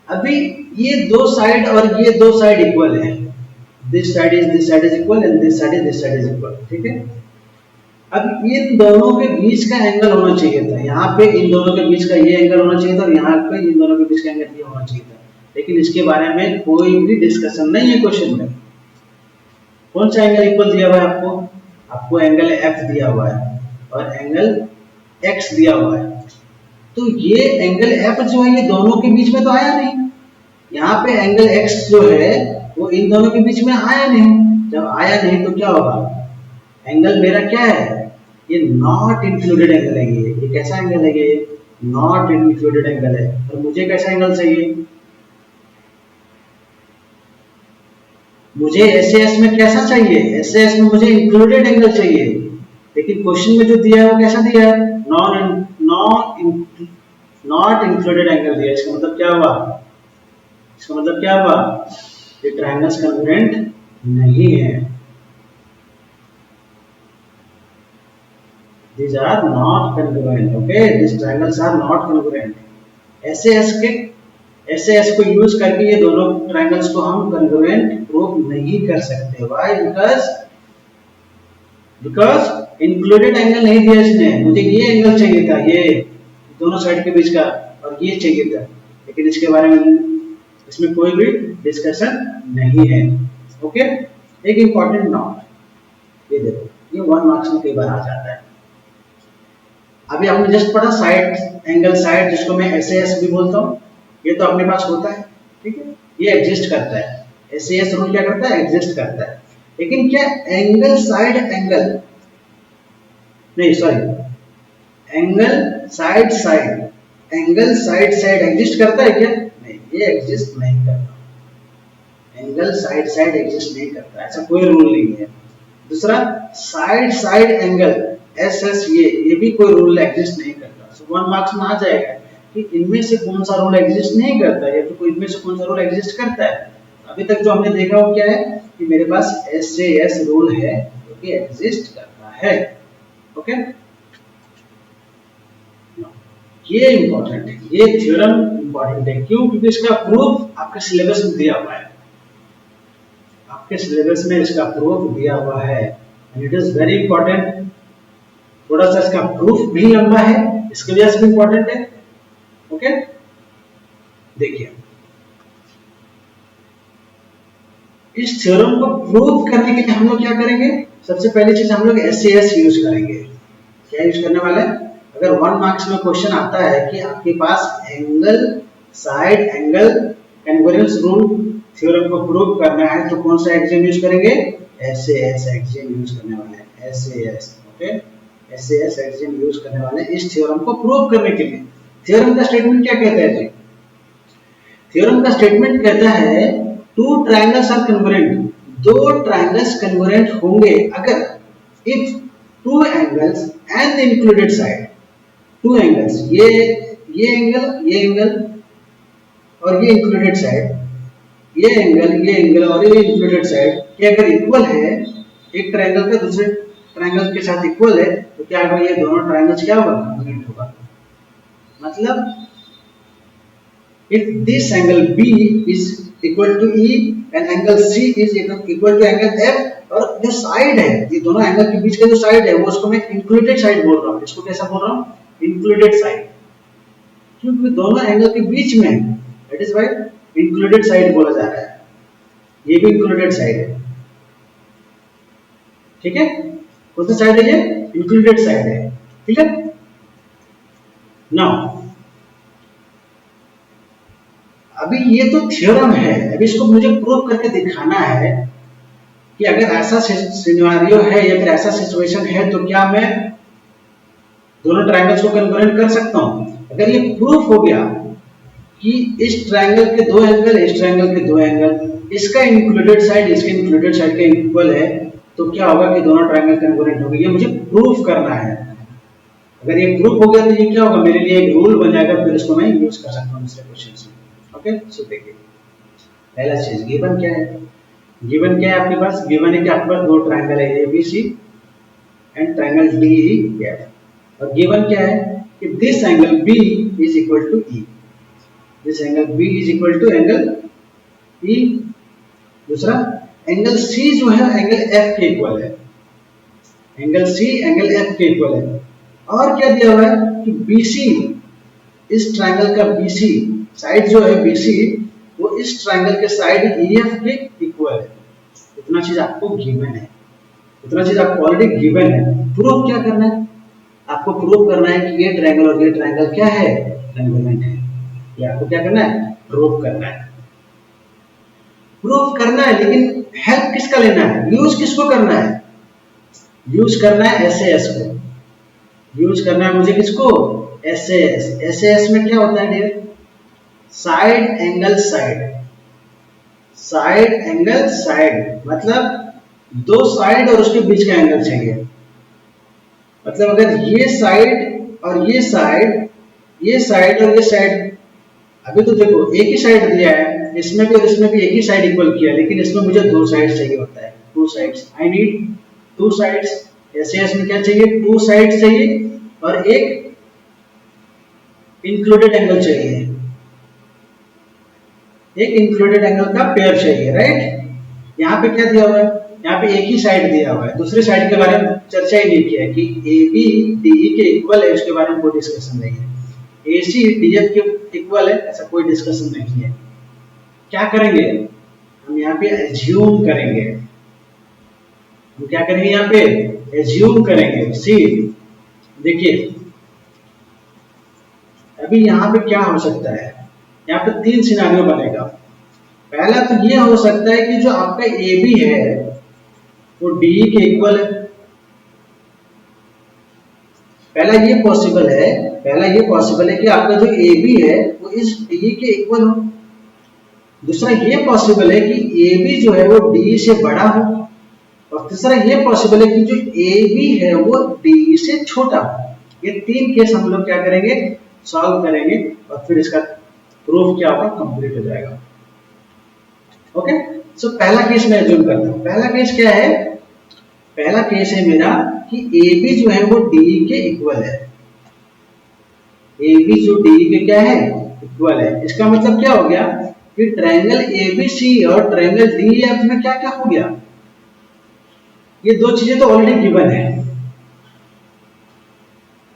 अभी ये दो साइड और ये दो साइड इक्वल है, this side is equal and this side is equal। ठीक है, अब इन दोनों के बीच का एंगल होना चाहिए था, यहाँ पे इन दोनों के बीच का ये एंगल होना चाहिए था और यहाँ पे इन दोनों के बीच का एंगल ये होना चाहिए था, लेकिन इसके बारे में कोई भी डिस्कशन नहीं है क्वेश्चन में। कौन सा एंगल इक्वल दिया हुआ है आपको? आपको एंगल F दिया हुआ है और एंगल X दिया हुआ है, तो ये एंगल F जो है ये दोनों के बीच में तो आया नहीं, यहाँ पे एंगल X जो है वो इन दोनों के बीच में आया नहीं, जब आया नहीं तो क्या होगा, एंगल मेरा क्या है, ये नॉट इंक्लूडेड एंगल है। ये कैसा एंगल है, ये नॉट इंक्लूडेड एंगल है। और मुझे कैसा एंगल चाहिए, मुझे एसएएस में कैसा चाहिए, एसएएस में मुझे इंक्लूडेड एंगल चाहिए। लेकिन क्वेश्चन में जो दिया है वो कैसा दिया है, नॉट इंक्लूडेड एंगल दिया। इसका मतलब क्या हुआ, इसका मतलब क्या हुआ, ये ट्रायंगल्स कॉन्ग्रुएंट नहीं है। These are not congruent. Okay, these triangles are not congruent. SAS को यूज करके ये दोनों ट्रायंगल्स को हम congruent प्रूव नहीं कर सकते। Why? Because included एंगल नहीं दिया इसने। मुझे ये एंगल चाहिए था, ये दोनों साइड के बीच का, और ये चाहिए था, लेकिन इसके बारे में इसमें कोई भी डिस्कशन नहीं है। ओके, एक इंपॉर्टेंट नोट, ये देखो, ये 1 मार्क्स में कई बार आ जाता है। अभी आपने जस्ट पढ़ा साइड एंगल साइड, जिसको मैं एसएएस भी बोलता हूँ, ये तो अपने पास होता है, ठीक है, ये एग्जिस्ट करता है। एसएएस रूल क्या करता है, एग्जिस्ट करता है। लेकिन क्या एंगल साइड एंगल, नहीं sorry, angle side side, angle side side exist करता है क्या, नहीं, ये एग्जिस्ट नहीं करता। एंगल साइड साइड एग्जिस्ट नहीं करता, ऐसा कोई रूल नहीं है। दूसरा, साइड साइड एंगल एसएस, ये भी कोई रूल एग्जिस्ट नहीं करता। सो 1 मार्क्स में आ जाएगा कि इनमें से कौन सा रूल एग्जिस्ट नहीं करता, या तो कोई इनमें से कौन सा रूल एग्जिस्ट करता है। अभी तक जो हमने देखा वो क्या है, कि मेरे पास एसएएस रूल है जो कि एग्जिस्ट करता है। ओके, ये इंपॉर्टेंट है, ये थ्योरम इंपॉर्टेंट है। क्यों, क्योंकि इसका प्रूफ आपके सिलेबस में दिया हुआ है, आपके सिलेबस में इसका प्रूफ दिया हुआ है, and it is very important. थोड़ा सा इसका प्रूफ भी लंबा है, इसके वजह से भी इंपॉर्टेंट है। ओके, देखिए, इस थ्योरम को प्रूव करने के लिए हम लोग क्या करेंगे, सबसे पहली चीज हम लोग एसएएस यूज करेंगे। क्या यूज करने वाले हैं, अगर 1 मार्क्स में क्वेश्चन आता है कि आपके पास angle side angle congruence rule theorem को प्रूव करना है, तो कौन सा एक्सियम यूज करेंगे, एसएएस एक्सियम यूज करने वाले हैं। SAS, okay, SAS axiom use करने वाले हैं इस थ्योरम को प्रूव करने के लिए। थ्योरम का स्टेटमेंट क्या कहता है जी, थ्योरम का स्टेटमेंट कहता है टू ट्रायंगल्स आर कन्वर्जेंट, दो ट्रायंगल्स कन्वर्जेंट होंगे अगर if two angles and the included side, two angles, ये एंगल और ये इंक्लूडेड साइड, ये एंगल और ये इंक्लूडेड साइड के अगर इक्वल है, एक ट्रायंगल का दूसरे ट्रायंगल के साथ इक्वल है, तो क्या होगा, ये दोनों ट्रायंगल्स क्या होगा, कन्वर्जेंट होगा। मतलब if this angle B is equal to E and angle C is equal to angle F, और जो साइड है, ये दोनों एंगल के बीच का जो साइड है, वो उसको मैं इंक्लूडेड साइड बोल रहा हूँ। इसको कैसा बोल रहा हूँ, इंक्लूडेड साइड, क्योंकि दोनों एंगल के बीच में, that is why included side बोला जा रहा है। ये भी इंक्लूडेड साइड है, ठीक है, कौन सा साइड है, ये इंक्लूडेड साइड है, ठीक है। नाउ अभी ये तो थ्योरम है, अभी इसको मुझे प्रूव करके दिखाना है कि अगर ऐसा सिनेरियो है या फिर ऐसा सिचुएशन है, तो क्या मैं दोनों ट्रायंगल्स को कन्वर्जेंट कर सकता हूं। अगर ये प्रूफ हो गया कि इस ट्रायंगल के दो एंगल, इस ट्रायंगल के दो एंगल, इसका इंक्लूडेड साइड इसके इंक्लूडेड साइड के इक्वल है, तो क्या होगा कि दोनों ट्रायंगल कन्वर्जेंट होंगे। ये मुझे प्रूफ करना है। अगर ये प्रूफ हो गया तो ये क्या होगा, मेरे लिए एक रूल बन जाएगा, फिर इसको मैं यूज कर सकता हूं दूसरे क्वेश्चन में। ओके, सो देखिए, पहला चीज गिवन क्या है, गिवन क्या है आपके पास, गिवन है कि आपके पास दो ट्रायंगल है एबीसी एंड ट्रायंगल डीईएफ, और गिवन क्या है कि this angle B is equal to E, this angle B is equal to angle E. दूसरा, एंगल सी जो है एंगल एफ के इक्वल है, एंगल सी एंगल एफ के इक्वल है। और क्या दिया हुआ है कि बीसी, इस ट्रायंगल का बीसी साइड जो है BC, वो इस ट्रायंगल के साइड EF के इक्वल है। इतना चीज आपको गिवन है, इतना चीज आपको ऑलरेडी गिवन है। प्रूफ क्या करना है, आपको प्रूफ करना है कि ये ट्रायंगल और ये ट्रायंगल क्या है, कन्वर्जेंट है। ये आपको क्या करना है, प्रूफ करना है। प्रूफ करना है, लेकिन हेल्प किसका लेना है, यूज किसको करना है, यूज करना है एसएएस को, यूज करना है मुझे किसको, एसएएस। एसएएस में क्या होता है dear, side angle side, side angle side मतलब दो साइड और उसके बीच का एंगल चाहिए। मतलब अगर ये साइड और ये साइड, ये साइड और ये साइड, अभी तो देखो एक ही साइड दिया है, इसमें भी और इसमें भी एक ही साइड इक्वल किया है, लेकिन इसमें मुझे दो साइड चाहिए होता है, two sides, I need two sides. SAS में क्या चाहिए, टू साइड्स चाहिए और एक इंक्लूडेड एंगल चाहिए, एक इंक्लूडेड एंगल का पेयर चाहिए, राइट। यहाँ पे क्या दिया हुआ है, यहाँ पे एक ही साइड दिया हुआ है, दूसरी साइड के बारे में चर्चा ही नहीं किया है कि ए बी डी के इक्वल है, उसके बारे में कोई डिस्कशन नहीं है। AC DF के इक्वल है, ऐसा कोई डिस्कशन नहीं है। क्या करेंगे हम यहाँ पे, एज्यूम करेंगे, हम क्या करेंगे यहाँ पे, एज्यूम करेंगे। सी देखिए अभी यहाँ पे क्या हो सकता है, यहाँ पे तीन सिनारियो बनेगा। पहला तो ये हो सकता है कि जो आपका AB है वो DE के इक्वल है, पहला ये पॉसिबल है, पहला ये पॉसिबल है कि आपका जो AB है वो इस DE के इक्वल हो। दूसरा ये पॉसिबल है कि AB जो है वो DE से बड़ा हो, और तीसरा ये पॉसिबल है कि जो AB है वो DE से छोटा हो। ये तीन केस हम लोग क्या करेंगे, सॉल्व करेंगे, और फिर इसका प्रूफ क्या होगा, कंप्लीट हो जाएगा। ओके, सो पहला केस मैं एज्यूम करता हूँ। पहला केस क्या है, पहला केस है मेरा कि AB जो है वो DE के इक्वल है, AB जो DE के क्या है, इक्वल है। इसका मतलब क्या हो गया कि ट्रायंगल ABC और ट्रायंगल DEF में क्या क्या हो गया, ये दो चीजें तो ऑलरेडी गिवन है।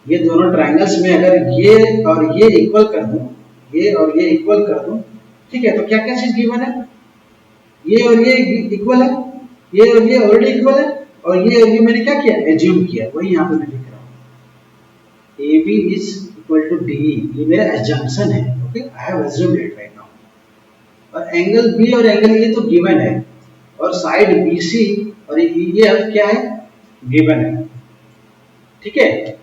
ये दोनों ट्रायंगल्स में अगर ये और ये इक्वल कर दूं, ये और ये इक्वल कर दूं, ठीक है, तो क्या क्या चीज गिवन है, ये और ये इक्वल है, ये और ये ऑलरेडी इक्वल है, और ये मैंने क्या किया, एज्यूम किया, वही यहाँ पे मैं लिख रहा हूँ, AB is equal to DE, ये मेरा एजम्पशन है। Okay, I have assumed it right now. और एंगल B और एंगल E तो गिवन है, और साइड BC और EF क्या है, गिवन है, ठीक है।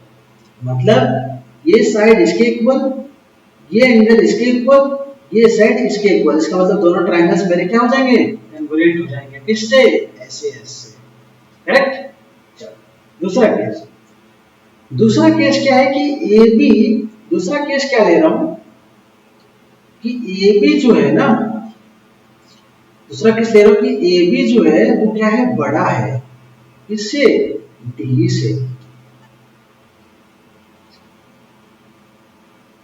मतलब ये साइड इसके इक्वल, ये एंगल इसके इक्वल, ये साइड इसके इक्वल, इसका मतलब दोनों ट्रायंगल्स मेरे क्या हो जाएंगे, कन्वर्जेंट हो जाएंगे, किससे, एसएएस से, करेक्ट। चलो दूसरा केस, दूसरा केस क्या है कि AB, दूसरा केस क्या ले रहा हूं कि AB जो है ना, दूसरा केस ले रहा हूं कि AB जो है वो क्या है, बड़ा है, किससे, DE से।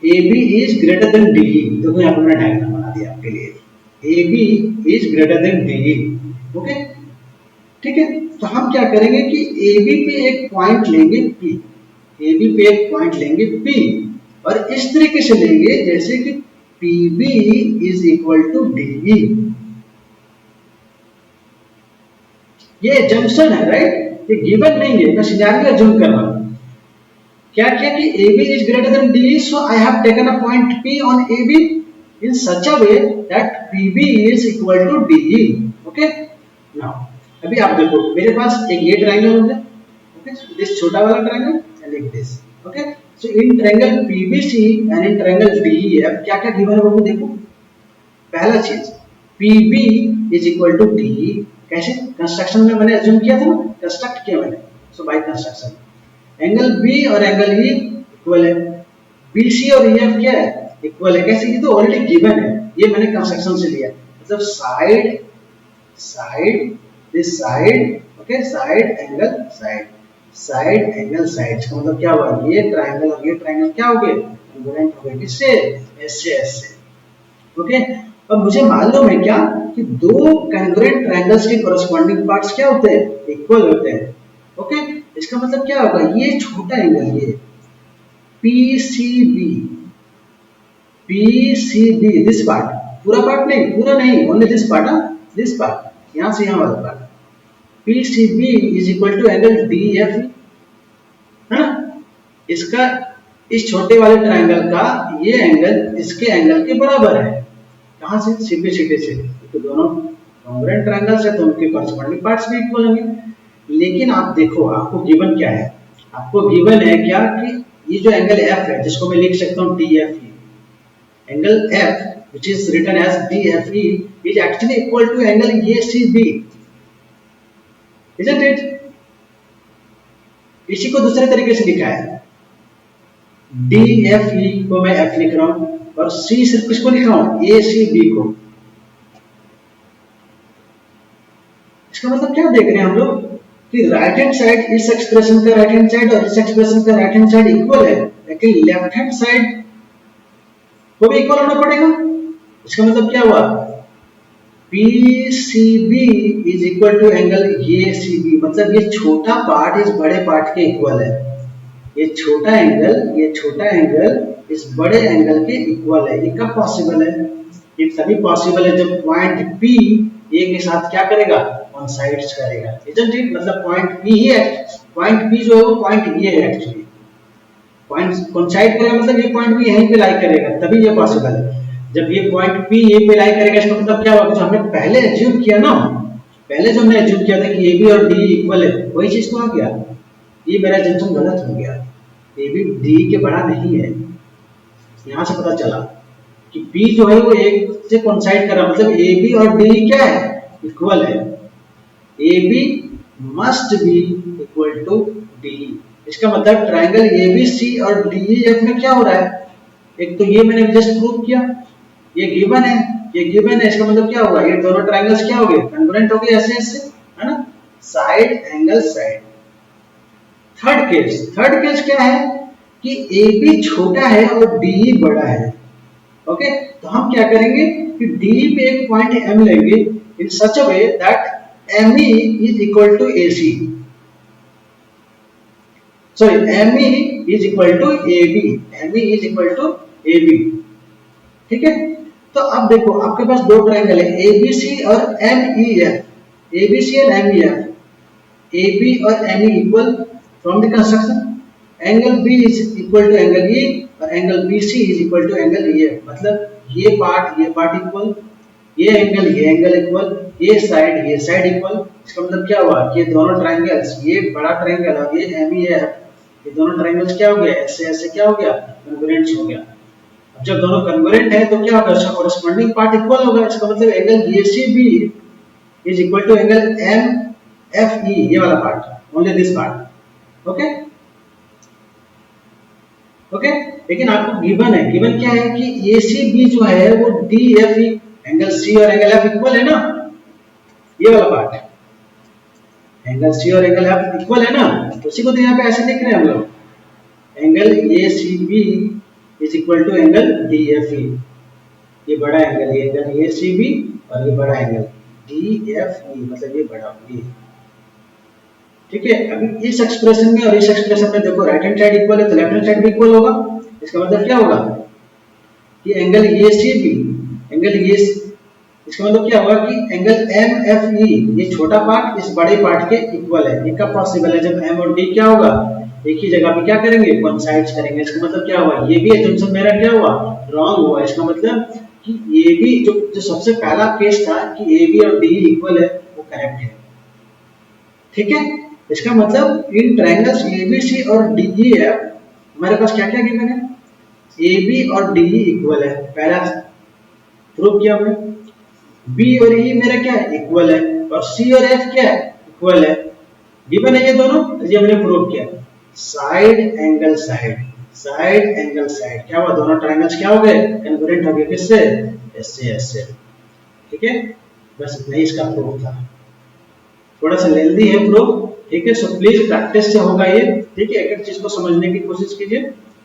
AB is greater than DE, देखो यहाँ पर मैंने डायग्राम बना दिया आपके लिए, AB is greater than DE, okay, ठीक है। तो हम क्या करेंगे कि AB पे एक पॉइंट लेंगे P, AB पे एक पॉइंट लेंगे P, और इस तरीके से लेंगे जैसे कि PB is equal to DE। ये जंक्शन है, राइट, ये गिवन नहीं है, मैं सिनेरियो एज्यूम कर रहा हूं। क्या किया कि AB is greater than DE, so I have taken a point P on AB in such a way that PB is equal to DE, okay। now अभी आप देखो मेरे पास एक ये ट्रायंगल हो गया, okay, so this छोटा वाला triangle and like this, okay, so in triangle PBC and in triangle DEF क्या क्या गिवन है वो देखो। पहला चीज PB is equal to DE, कैसे, कंस्ट्रक्शन में मैंने एज्यूम किया था ना, कंस्ट्रक्ट किया मैंने, सो बाय कंस्ट्रक्शन एंगल B और एंगल E इक्वल है, BC और EF क्या है, इक्वल है, कैसे, ये तो ऑलरेडी गिवन है, ये मैंने कंस्ट्रक्शन से लिया, मतलब side side this side, okay, side angle side, side angle side, इसका मतलब क्या हुआ, ये ट्रायंगल और ये ट्रायंगल क्या हो गए, कन्वर्जेंट हो गए, किससे, एस से, ओके। अब मुझे मालूम है क्या कि दो कन्वर्जेंट ट्रायंगल्स के कोरस्पॉन्डिंग पार्ट्स क्या होते हैं, इक्वल होते हैं, ओके। इसका मतलब क्या होगा, ये छोटा एंगल, ये PCB, PCB दिस पार्ट, पूरा पार्ट नहीं, पूरा नहीं, only this part, this part, यहां से यहां वाला part, PCB is equal to angle DF, है ना। इसका इस छोटे वाले ट्रायंगल का ये एंगल इसके एंगल के बराबर है, कहां से, सीधे सीधे से, तो दोनों कॉन्ग्रुएंट ट्रायंगल्स है तो उनके कॉरस्पॉन्डिंग पार्ट्स भी इक्वल होंगे। लेकिन आप देखो आपको गिवन क्या है, आपको गिवन है क्या कि ये जो एंगल एफ है जिसको मैं लिख सकता हूँ D F E, angle F which is written as DFE is actually equal to angle ACB, isn't it? इसी को दूसरे तरीके से लिखा है, DFE को मैं F लिख रहा हूं और C सिर्फ किसको लिख रहा हूं, ACB को। इसका मतलब क्या देख रहे हैं हम लोग कि राइट हैंड साइड इस एक्सप्रेशन का राइट हैंड साइड और इस एक्सप्रेशन का राइट हैंड साइड इक्वल है, लेकिन लेफ्ट हैंड साइड को भी इक्वल होना पड़ेगा। इसका मतलब क्या हुआ, PCB is equal to angle ACB, मतलब ये छोटा पार्ट इस बड़े पार्ट के इक्वल है, ये छोटा एंगल इस बड़े एंगल के इक्वल है। ये कब पॉसिबल है, ये तभी पॉसिबल है जब पॉइंट P A के साथ क्या करेगा, कोइंसाइड्स करेगा, isn't it? मतलब पॉइंट P जो है वो पॉइंट A है एक्चुअली, पॉइंट कोइंसाइड करेगा मतलब ये पॉइंट भी यहीं पे लाई करेगा, तभी ये पॉसिबल है। जब ये पॉइंट P A पे लाई करेगा इसका मतलब क्या होगा, जो हमने पहले एज्यूम किया ना, पहले जो हमने एज्यूम किया था कि AB और DE इक्वल है, वही चीज तो आ गया। ये मेरा एज्यूम गलत हो गया, AB DE के बड़ा नहीं है। यहाँ से पता चला कि P जो है वो एक से कोइंसाइड कर रहा है, मतलब AB और DE क्या है, इक्वल है। AB must be equal to DE। इसका मतलब ट्रायंगल ABC और DEF में क्या हो रहा है, एक तो ये मैंने जस्ट प्रूव किया, ये गिवन है, इसका मतलब क्या होगा, ये दोनों ट्रायंगल्स क्या हो गए, कॉन्ग्रुएंट हो गए ऐसे ऐसे, है ना, side angle side. Third case क्या है कि AB छोटा है और DE बड़ा है। ओके, तो हम क्या करेंगे कि DE पे एक पॉइंट M लेंगे in such a way that ME is equal to AC, sorry ME is equal to AB, ठीक है। तो अब देखो आपके पास दो ट्रायंगल है ABC और MEF, ABC और MEF, AB और ME equal from the construction, angle B is equal to angle E और angle BC is equal to angle EF, मतलब ये पार्ट इक्वल, ये एंगल इक्वल, ये साइड इक्वल। इसका मतलब क्या हुआ, ये दोनों ट्रायंगल्स, ये बड़ा ट्रायंगल और ये MEF, ये दोनों ट्रायंगल्स क्या हो गया, ऐसे ऐसे क्या हो गया, कॉन्ग्रुएंट हो गया। जब दोनों कन्वर्जेंट है तो क्या होगा, उसका कॉरेस्पॉन्डिंग पार्ट इक्वल होगा। इसका मतलब angle ACB is equal to angle MFE, ये वाला part, only this part. Okay, लेकिन आपको गिवन क्या है कि ACB जो है वो DFE, एंगल C और एंगल F इक्वल है ना, ये वाला पार्ट, एंगल C और एंगल F इक्वल है ना, तो उसी को तो यहाँ पे ऐसे लिख रहे हैं हम लोग, angle ACB is equal to angle DFE, ये बड़ा एंगल, ये एंगल ACB और ये बड़ा एंगल DFE, मतलब ये बड़ा ये, ठीक है। अभी इस एक्सप्रेशन में और इस एक्सप्रेशन में देखो राइट हैंड साइड इक्वल है तो लेफ्ट हैंड साइड भी इक्वल होगा। इसका मतलब क्या होगा कि एंगल ACB, इसका मतलब क्या होगा कि एंगल MFE, ये छोटा पार्ट इस बड़े पार्ट के इक्वल है। ये कब पॉसिबल है, जब M और D क्या होगा, एक ही जगह पे क्या करेंगे, कोइंसाइड्स करेंगे। इसका मतलब क्या हुआ, ये भी एजम्पशन मेरा क्या हुआ, रॉन्ग हुआ। इसका मतलब कि AB जो सबसे पहला केस था कि AB और DE इक्वल है, वो करेक्ट है, ठीक है। इसका मतलब इन ट्रायंगल्स ABC और DEF हमारे पास क्या क्या गिवन है, AB और DE इक्वल है, पहला प्रूव किया हमने। B और E मेरा क्या है, इक्वल है, और C और F क्या है, इक्वल है, गिवन है ये दोनों, ये हमने प्रूव किया। साइड एंगल साइड क्या हुआ, दोनों ट्रायंगल्स क्या हो गए, कन्वर्जेंट हो गए, किससे, ऐसे, ठीक है। बस इतना ही इसका प्रूफ था, थोड़ा सा लेंदी है प्रूफ, ठीक है। सो प्लीज प्रैक्टिस से होगा ये, ठीक है। एक एक चीज को समझने की कोशिश कीजिए।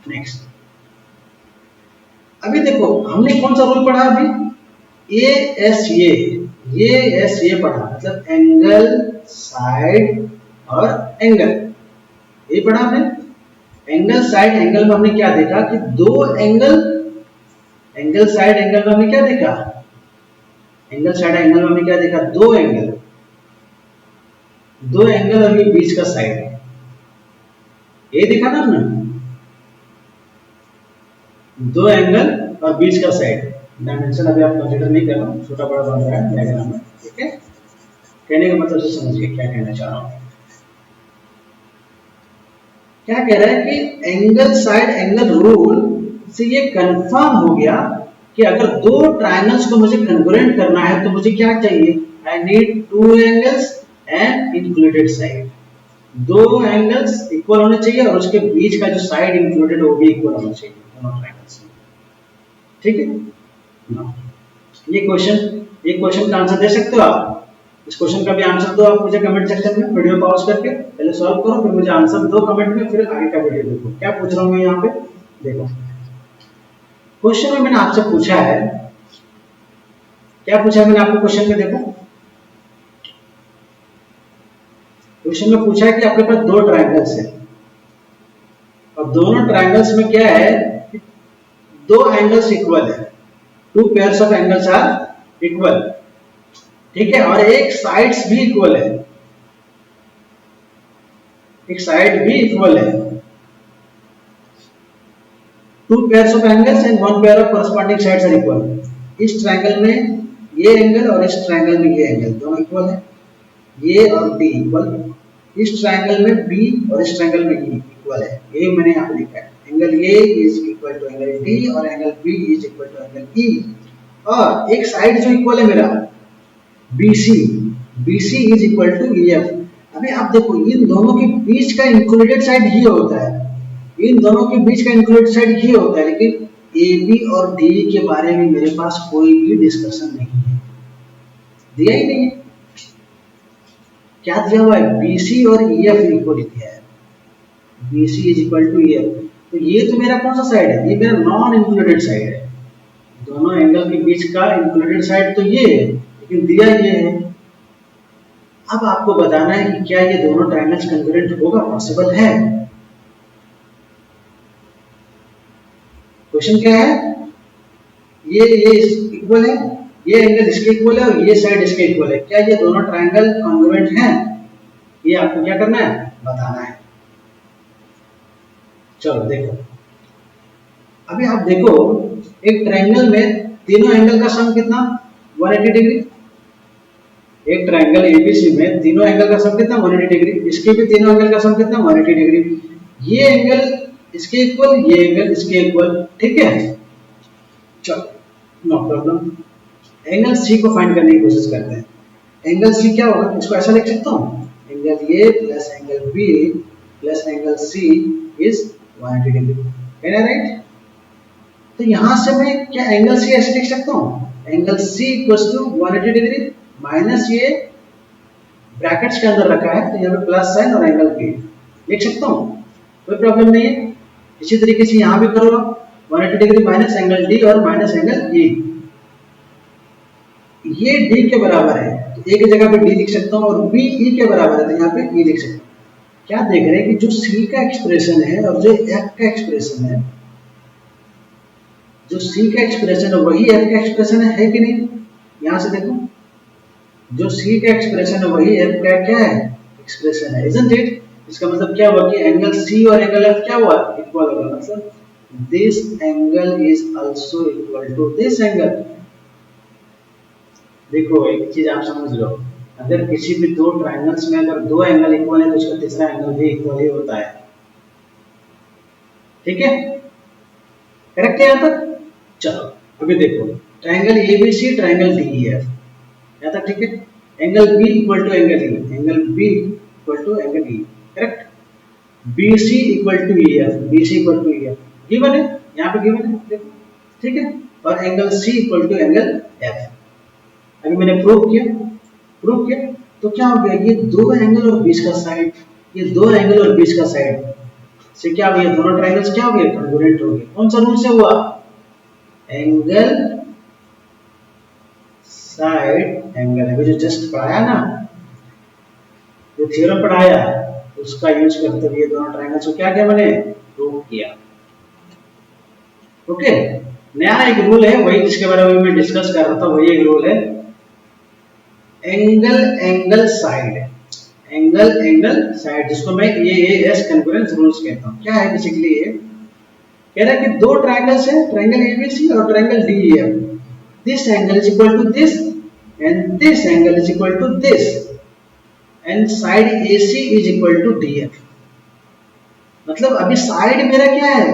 नेक्स्ट, अभी देखो हमने कौन सा रूल पढ़ा अभी, ASA पढ़ा, मतलब एंगल साइड और एंगल, ये पढ़ा हमने। एंगल साइड एंगल में हमने क्या देखा कि दो एंगल साइड एंगल में हमने क्या देखा, दो एंगल और ये बीच का साइड, ये देखा ना हमने, दो एंगल और बीच का साइड। डायमेंशन अभी आप कंसीडर नहीं करना, छोटा बड़ा बन रहा है डायग्राम में, ठीक है। कहने का मतलब से समझिए क्या कहना चाह रहा हूँ। क्या कह रहा है कि एंगल साइड एंगल रूल से ये कंफर्म हो गया कि अगर दो ट्रायंगल्स को मुझे कंग्रुएंट करना है तो मुझे क्या चाहिए, I need two angles and included side. दो एंगल्स इक्वल होने चाहिए और उसके बीच का जो साइड इंक्लूडेड वो भी इक्वल होना चाहिए दोनों ट्रायंगल्स में, ठीक है ना। ये क्वेश्चन का आंसर दे सकते हो आप? इस क्वेश्चन का भी आंसर दो आप मुझे कमेंट सेक्शन में, वीडियो पॉज करके पहले सॉल्व करो, फिर मुझे आंसर दो कमेंट में, फिर आगे का वीडियो देखो। क्या पूछ रहा हूं मैं यहाँ पे, देखो क्वेश्चन में मैंने आपसे पूछा है, क्या पूछा है मैंने आपको क्वेश्चन में, देखो क्वेश्चन में पूछा है कि आपके पास दो ट्रायंगल्स है और दोनों ट्रायंगल्स में क्या है, दो एंगल्स इक्वल है, two pairs of angles are equal, ठीक है, और एक साइड्स भी इक्वल है, एक साइड भी इक्वल है, two pairs of angles and one pair of corresponding sides are equal. इस ट्रायंगल में ये एंगल और इस ट्रायंगल में ये एंगल दोनों इक्वल है, ये और डी इक्वल, इस ट्रायंगल में बी और इस ट्रायंगल में ई इक्वल है, ये मैंने यहाँ पे लिखा है, angle A is equal to angle D और angle B is equal to angle E, और एक साइड जो इक्वल है मेरा BC, BC is equal to EF। अभी आप देखो इन दोनों के बीच का इंक्लूडेड साइड ये होता है, इन दोनों के बीच का इंक्लूडेड साइड ये होता है, लेकिन AB और DE के बारे में मेरे पास कोई भी डिस्कशन नहीं है, दिया ही नहीं है। क्या दिया हुआ है, BC और EF इक्वल दिया है, BC is equal to EF। तो ये तो मेरा कौन सा साइड है, ये मेरा नॉन इंक्लूडेड साइड है, दोनों एंगल के बीच का इंक्लूडेड साइड तो ये है, लेकिन दिया ये है। अब आपको बताना है कि क्या ये दोनों ट्रायंगल्स कंग्रुएंट होगा, पॉसिबल है। क्वेश्चन क्या है, ये इक्वल है, ये एंगल इसके इक्वल है और ये साइड इसके इक्वल है, क्या ये दोनों ट्रायंगल कंग्रुएंट हैं, ये आपको क्या करना है, बताना है। चलो देखो, अभी आप देखो एक ट्रायंगल में तीनों एंगल का सम कितना, 180 डिग्री। एक ट्रायंगल एबीसी में तीनों एंगल का सम कितना, 180 डिग्री, इसके भी तीनों एंगल का सम कितना, 180 डिग्री, ये एंगल इसके इक्वल, ये एंगल इसके इक्वल, ठीक है। चलो नो प्रॉब्लम, एंगल सी को फाइंड करने की कोशिश करते हैं। एंगल सी क्या होगा, इसको ऐसा लिख सकता हूँ, angle A plus angle B plus angle C is 180 degree, है ना, राइट। तो यहां से मैं क्या एंगल सी ऐसे लिख सकता हूँ, angle C equals to 180 degree minus ये ब्रैकेट्स के अंदर रखा है तो यहाँ पे प्लस साइन और एंगल बी लिख सकता हूँ, कोई प्रॉब्लम नहीं है। इसी तरीके से यहाँ भी करो, 180 डिग्री माइनस एंगल डी और माइनस एंगल ई, ये डी के बराबर है तो ए की जगह पे डी लिख सकता हूँ और बी ई के बराबर है तो यहाँ पे ई लिख सकता हूँ। क्या देख रहे हैं कि जो सी का एक्सप्रेशन है और जो एफ का एक्सप्रेशन है, जो सी का एक्सप्रेशन है वही एफ का एक्सप्रेशन है कि नहीं, यहां से देखो जो सी का एक्सप्रेशन है वही एफ का क्या है, एक्सप्रेशन है, इजंट इट। इसका मतलब क्या हुआ कि एंगल सी और एंगल एफ क्या हुआ, इक्वल होगा, मतलब this angle is also equal to this angle. देखो एक चीज आप समझ लो, अगर किसी भी दो ट्रायंगल्स में अगर दो एंगल इक्वल है तो उसका तीसरा एंगल भी इक्वल ही होता है, ठीक है, करेक्ट है यहाँ तक। चलो अभी देखो ट्रायंगल एबीसी ट्रायंगल डीईएफ, यहाँ तक ठीक है। Angle B equal to angle E, angle B equal to angle E, correct. BC equal to EF, BC equal to EF given है, यहाँ पे गिवन है देखो, ठीक है। और angle C equal to angle F, अभी मैंने प्रूव किया तो क्या हो गया, ये दो एंगल और बीच का साइड, ये दो एंगल और बीच का साइड से क्या हो गया, दोनों ट्रायंगल्स क्या हो गए, कॉन्ग्रुएंट हो गए। कौन सा रूल से हुआ, एंगल साइड एंगल, अभी जो जस्ट पढ़ाया ना, जो थ्योरम पढ़ाया उसका यूज करते हुए दोनों ट्रायंगल्स को क्या किया मैंने, प्रूव किया। ओके, नया एक रूल है वही जिसके बारे में मैं डिस्कस कर रहा था, वही एक रूल है एंगल साइड, एंगल साइड, जिसको मैं एएएस कॉन्करेंस रूल्स कहता हूँ। क्या है बेसिकली, ये कह रहा है कि दो ट्रायंगल्स है, ट्रायंगल एबीसी और triangle DEF, this angle is equal to this and this angle is equal to this and side AC is equal to DF। मतलब अभी साइड मेरा क्या है,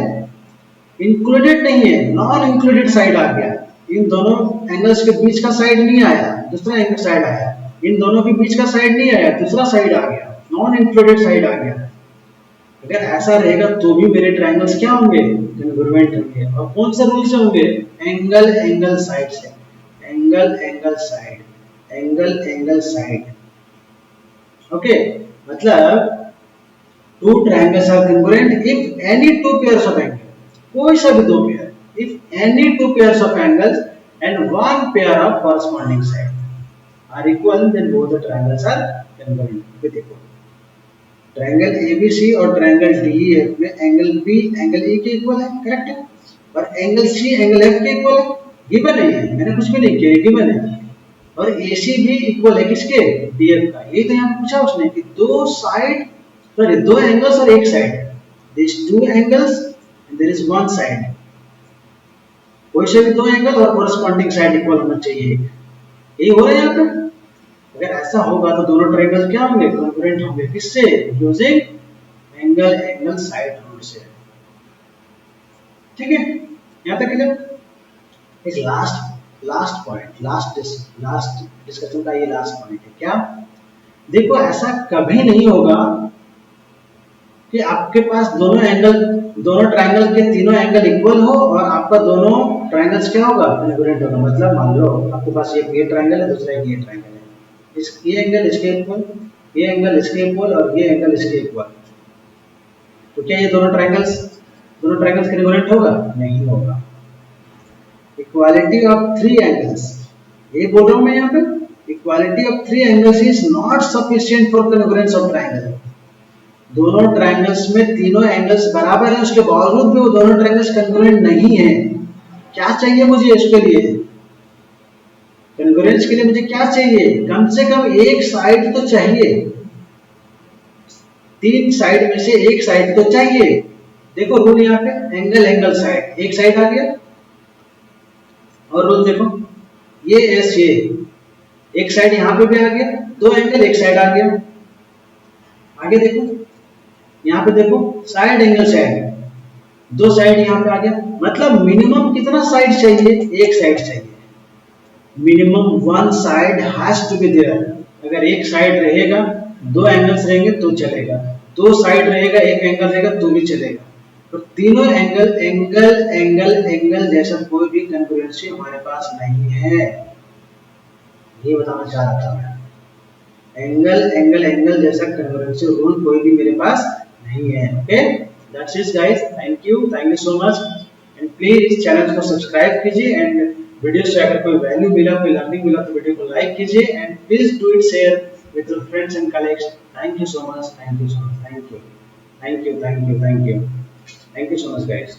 इंक्लूडेड नहीं है, नॉन इंक्लूडेड साइड आ गया। इन दोनों एंगल्स के बीच का साइड नहीं आया, दूसरा एंगल साइड आया। इन दोनों के बीच का साइड नहीं आया, दूसरा साइड आ गया, नॉन इंक्लूडेड साइड आ गया। अगर ऐसा रहेगा तो भी मेरे ट्रायंगल्स क्या होंगे, कॉन्ग्रुएंट होंगे। और कौन से रूल से होंगे, एंगल एंगल साइड से, angle angle side, angle angle side. Okay, मतलब two triangles are congruent if any two pairs of angles, कोई सा भी दो pair, if any two pairs of angles and one pair of corresponding sides are equal, then both the triangles are congruent। देखो triangle ABC और triangle DEF में angle B angle E के equal है, correct है, और angle C angle F के equal है, given है, मैंने कुछ भी नहीं किया, गिवन है। और AC भी इक्वल है किसके, DF का। ये तो यहाँ पूछा उसने कि दो साइड, sorry, दो एंगल्स और एक side, there is two angles and there is one side, कोई से भी दो एंगल और कोरस्पॉन्डिंग साइड इक्वल होना चाहिए। यही हो रहा है यहाँ पे। अगर ऐसा होगा तो दोनों ट्रायंगल क्या होंगे, कॉन्ग्रुएंट होंगे। किससे, using angle angle side rule से। ठीक है, यहाँ तक क्लियर। एक लास्ट पॉइंट, लास्ट डिस्कशन का ये लास्ट पॉइंट है। क्या, देखो ऐसा कभी नहीं होगा कि आपके पास दोनों ट्रायंगल के तीनों एंगल इक्वल हो और आपका दोनों ट्रायंगल्स क्या होगा, कॉन्ग्रुएंट होगा। मतलब मान लो आपके पास एक ये ट्रायंगल है, दूसरा एक ये ट्रायंगल है, ये एंगल इसके इक्वल, ये एंगल इसके इक्वल और ये एंगल इसके इक्वल, तो क्या ये दोनों ट्रायंगल्स कॉन्ग्रुएंट होगा, नहीं होगा। इक्वालिटी ऑफ थ्री एंगल्स, ये बोल रहा हूं मैं यहाँ पे, equality of three angles is not sufficient for congruence of triangle. दोनों ट्रायंगल्स में तीनों एंगल्स बराबर हैं, उसके बावजूद भी वो दोनों ट्रायंगल्स कॉन्ग्रुएंट नहीं है। क्या चाहिए मुझे इसके लिए, कॉन्ग्रुएंस के लिए मुझे क्या चाहिए, कम से कम एक साइड तो चाहिए, तीन साइड में से एक साइड तो चाहिए। देखो रूल यहाँ पे एंगल एंगल साइड, एक साइड आ गया, और रूल देखो ये एस, ये एक साइड यहाँ पे भी आ गया, दो एंगल एक साइड आ गया। आगे देखो, यहाँ पे देखो साइड एंगल साइड, दो साइड यहाँ पे आ गया। मतलब मिनिमम कितना साइड चाहिए, एक साइड चाहिए। Minimum one side has to be there. अगर एक साइड रहेगा, दो एंगल्स रहेंगे तो चलेगा, दो साइड रहेगा, एक एंगल रहेगा तो भी चलेगा। तो तीनों एंगल एंगल एंगल एंगल जैसा कोई भी कॉन्ग्रुएंसी हमारे पास नहीं है, ये बताना चाह रहा था मैं। एंगल एंगल एंगल जैसा कॉन्ग्रुएंसी रूल कोई भी मेरे पास नहीं है। Okay, that's it guys, thank you so much. And please इस चैनल को सब्सक्राइब कीजिए, एंड वीडियो से अगर कोई वैल्यू मिला, कोई लर्निंग मिला तो वीडियो को लाइक कीजिए, and please do it share with your friends and colleagues. Thank you so much, thank you so much, thank you so much guys.